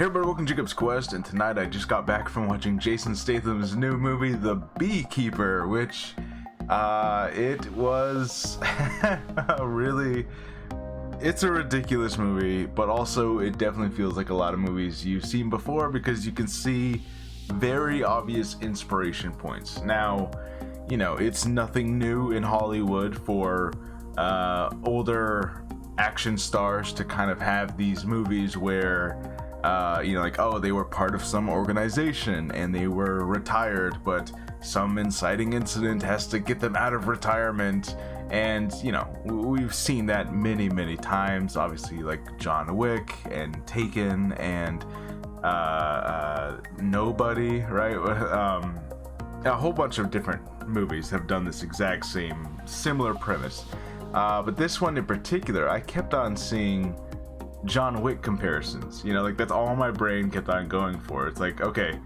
Hey everybody, welcome to Jacob's Quest, and tonight I just got back from watching Jason Statham's new movie, The Beekeeper, which, it was it's a ridiculous movie, but also it definitely feels like a lot of movies you've seen before because you can see very obvious inspiration points. Now, you know, it's nothing new in Hollywood for older action stars to kind of have these movies where like, oh, they were part of some organization and they were retired, but some inciting incident has to get them out of retirement. And, you know, we've seen that many times, obviously, like John Wick and Taken and Nobody, right? A whole bunch of different movies have done this exact same, similar premise. But this one in particular, I kept on seeing John Wick comparisons, you know, like that's all my brain kept on going for. It's like, okay,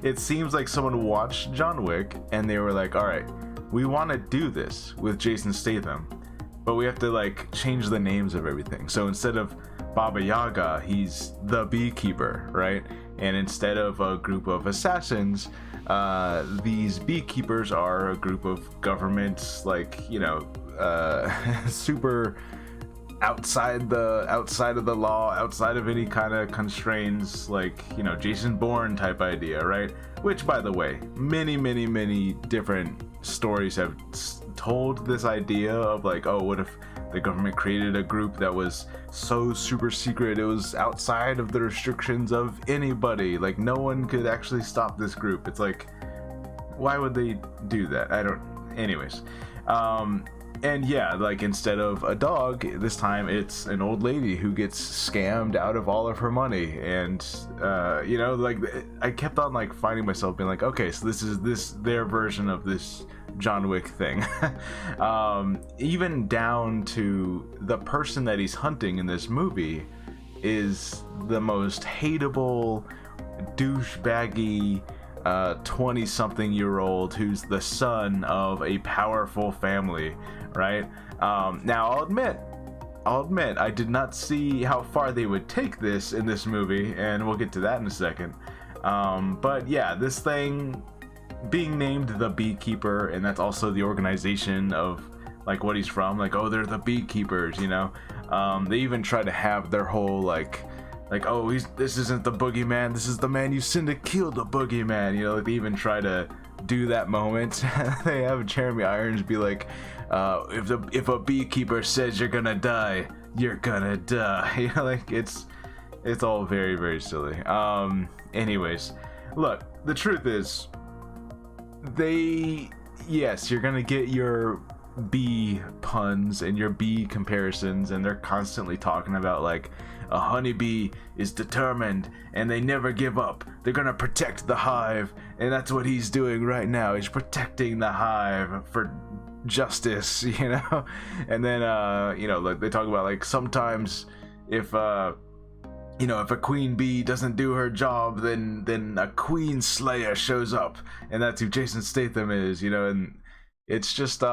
it seems like someone watched John Wick and they were like, all right, we want to do this with Jason Statham, but we have to like change the names of everything. So instead of Baba Yaga, he's the Beekeeper, right? And instead of a group of assassins, these beekeepers are a group of governments, like, you know, super outside of the law, outside of any kind of constraints, like, you know, Jason Bourne type idea, right? Which, by the way, many different stories have told this idea of like, oh, what if the government created a group that was so super secret, it was outside of the restrictions of anybody, like no one could actually stop this group. It's like, why would they do that? Anyways. And yeah, like instead of a dog, this time it's an old lady who gets scammed out of all of her money. And, you know, like I kept on like finding myself being like, okay, so this is their version of this John Wick thing. Even down to the person that he's hunting in this movie is the most hateable, douchebaggy 20-something-year-old who's the son of a powerful family, right? Now I'll admit I did not see how far they would take this in this movie, and we'll get to that in a second. But yeah, this thing being named the Beekeeper, and that's also the organization of like what he's from, like, oh, they're the Beekeepers, you know. They even try to have their whole like, oh, this isn't the boogeyman, this is the man you send to kill the boogeyman, you know. Like they even try to do that moment. They have Jeremy Irons be like, if a beekeeper says you're gonna die, you're gonna die. You know, like it's all very silly. Anyways, look, the truth is, yes, you're gonna get your bee puns and your bee comparisons, and they're constantly talking about like a honeybee is determined and they never give up, they're gonna protect the hive, and that's what he's doing right now. He's protecting the hive for justice, you know. And then you know, like they talk about like sometimes if you know, if a queen bee doesn't do her job, then a queen slayer shows up, and that's who Jason Statham is, you know. And it's just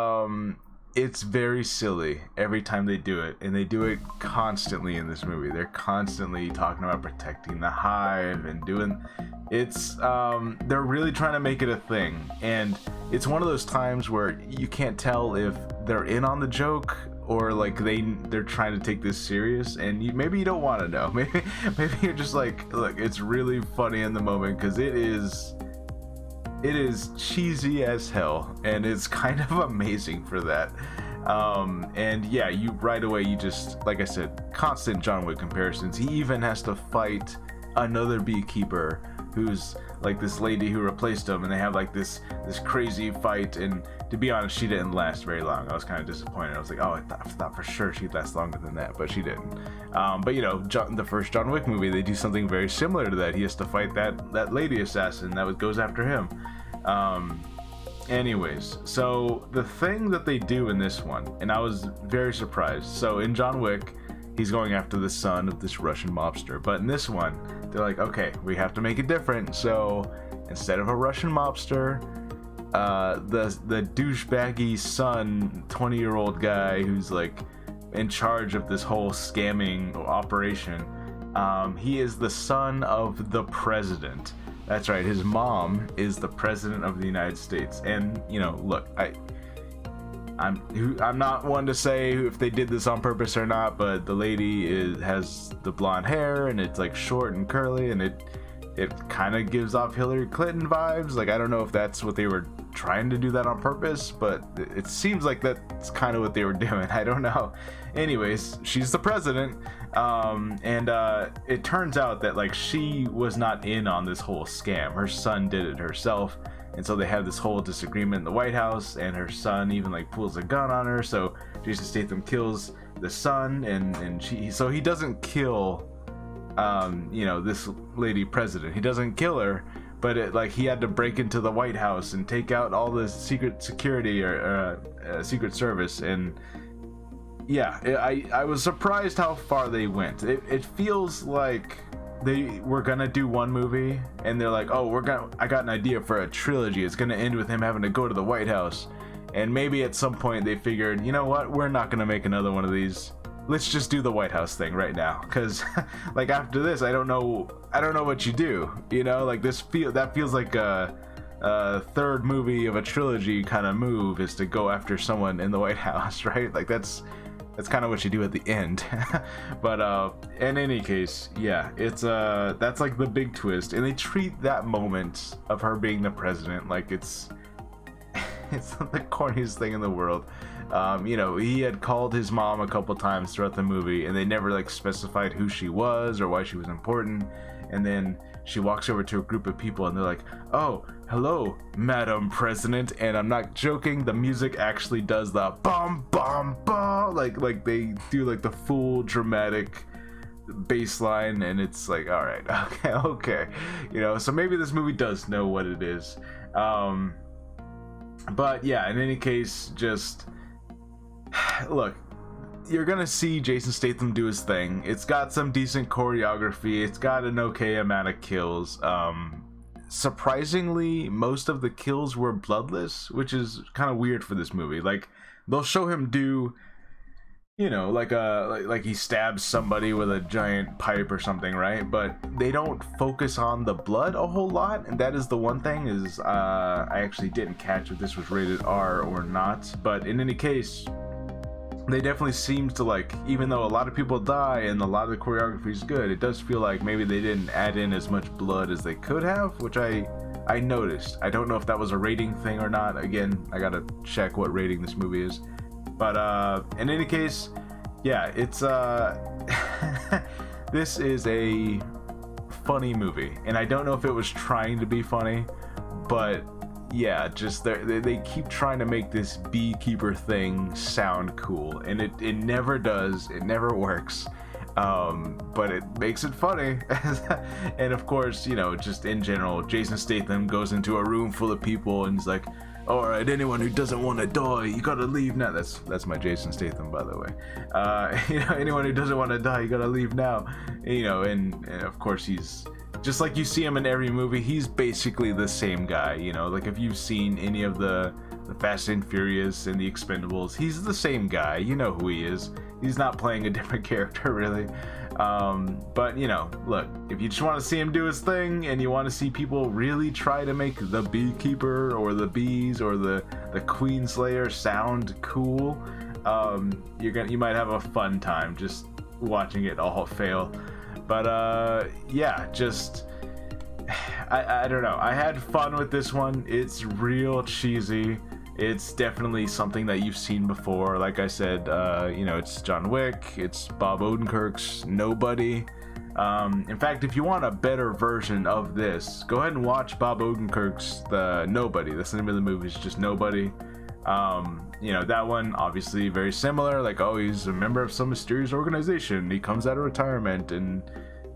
it's very silly every time they do it, and they do it constantly in this movie. They're constantly talking about protecting the hive and doing they're really trying to make it a thing, and it's one of those times where you can't tell if they're in on the joke or like they're trying to take this serious, and maybe you don't want to know. Maybe you're just like, look, it's really funny in the moment because it is cheesy as hell, and it's kind of amazing for that. And yeah, you right away, you just, like I said, constant John Wick comparisons. He even has to fight another beekeeper who's like this lady who replaced him, and they have like this crazy fight. And to be honest, she didn't last very long. I was kind of disappointed. I was like, oh, I thought for sure she'd last longer than that, but she didn't. But you know, the first John Wick movie, they do something very similar to that. He has to fight that lady assassin that goes after him. Anyways, so the thing that they do in this one, and I was very surprised. So in John Wick, he's going after the son of this Russian mobster, but in this one, they're like, okay, we have to make it different. So instead of a Russian mobster, the douchebaggy son, 20-year-old guy who's like in charge of this whole scamming operation, He is the son of the president. That's right, his mom is the president of the United States. And, you know, look, I'm not one to say if they did this on purpose or not, but the lady has the blonde hair, and it's like short and curly, and it kind of gives off Hillary Clinton vibes. Like, I don't know if that's what they were trying to do that on purpose, but it seems like that's kind of what they were doing. I don't know. Anyways, she's the president, and it turns out that like she was not in on this whole scam. Her son did it herself. And so they have this whole disagreement in the White House, and her son even like pulls a gun on her. So Jason Statham kills the son, and so he doesn't kill, you know, this lady president. He doesn't kill her, but like he had to break into the White House and take out all the secret security or Secret Service. And yeah, I was surprised how far they went. It feels like they were gonna do one movie and they're like, oh, I got an idea for a trilogy. It's gonna end with him having to go to the White House, and maybe at some point they figured, you know what, we're not gonna make another one of these. Let's just do the White House thing right now, because like after this, I don't know what you do, you know. Like that feels like a third movie of a trilogy kind of move, is to go after someone in the White House, right? Like that's kind of what you do at the end. But in any case, yeah, it's that's like the big twist, and they treat that moment of her being the president like it's the corniest thing in the world. You know, he had called his mom a couple times throughout the movie, and they never like specified who she was or why she was important. And then she walks over to a group of people, and they're like, oh, hello, Madam President. And I'm not joking, the music actually does the bum bum bum, like they do like the full dramatic bass line, and it's like, all right, okay, you know. So maybe this movie does know what it is. But yeah, in any case, just look, you're gonna see Jason Statham do his thing. It's got some decent choreography. It's got an okay amount of kills. Surprisingly, most of the kills were bloodless, which is kind of weird for this movie. Like, they'll show him do, you know, like he stabs somebody with a giant pipe or something, right? But they don't focus on the blood a whole lot, and that is the one thing is I actually didn't catch if this was rated R or not. But in any case, they definitely seem to, like, even though a lot of people die and a lot of the choreography is good, it does feel like maybe they didn't add in as much blood as they could have, which I noticed. I don't know if that was a rating thing or not. Again, I gotta check what rating this movie is. But in any case, yeah, it's this is a funny movie, and I don't know if it was trying to be funny, but yeah, just they keep trying to make this Beekeeper thing sound cool, and it never does. It never works. But it makes it funny. And of course, you know, just in general, Jason Statham goes into a room full of people and he's like, all right, anyone who doesn't want to die, you gotta leave now. That's my Jason Statham, by the way. You know, anyone who doesn't want to die, you gotta leave now. You know, and of course he's just like you see him in every movie. He's basically the same guy. You know, like if you've seen any of the Fast and Furious and the Expendables, he's the same guy. You know who he is. He's not playing a different character, really. But, you know, look, if you just want to see him do his thing and you want to see people really try to make the Beekeeper or the Bees or the Queen Slayer sound cool, you might have a fun time just watching it all fail. But, yeah, just I don't know. I had fun with this one. It's real cheesy. It's definitely something that you've seen before. Like I said, you know, it's John Wick. It's Bob Odenkirk's Nobody. In fact, if you want a better version of this, go ahead and watch Bob Odenkirk's The Nobody. That's the name of the movie. It's just Nobody. You know, that one obviously very similar. Like, oh, he's a member of some mysterious organization. He comes out of retirement, and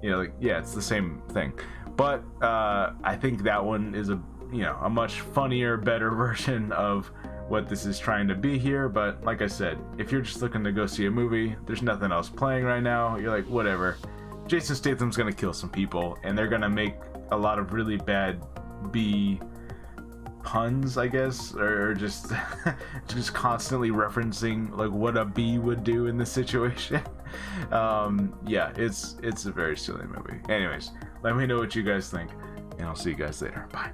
you know, like, yeah, it's the same thing. But I think that one is a much funnier, better version of what this is trying to be here. But like I said, if you're just looking to go see a movie, there's nothing else playing right now, you're like, whatever. Jason Statham's gonna kill some people, and they're gonna make a lot of really bad B puns, I guess, or just just constantly referencing like what a bee would do in this situation. Yeah, it's a very silly movie. Anyways, let me know what you guys think, and I'll see you guys later. Bye.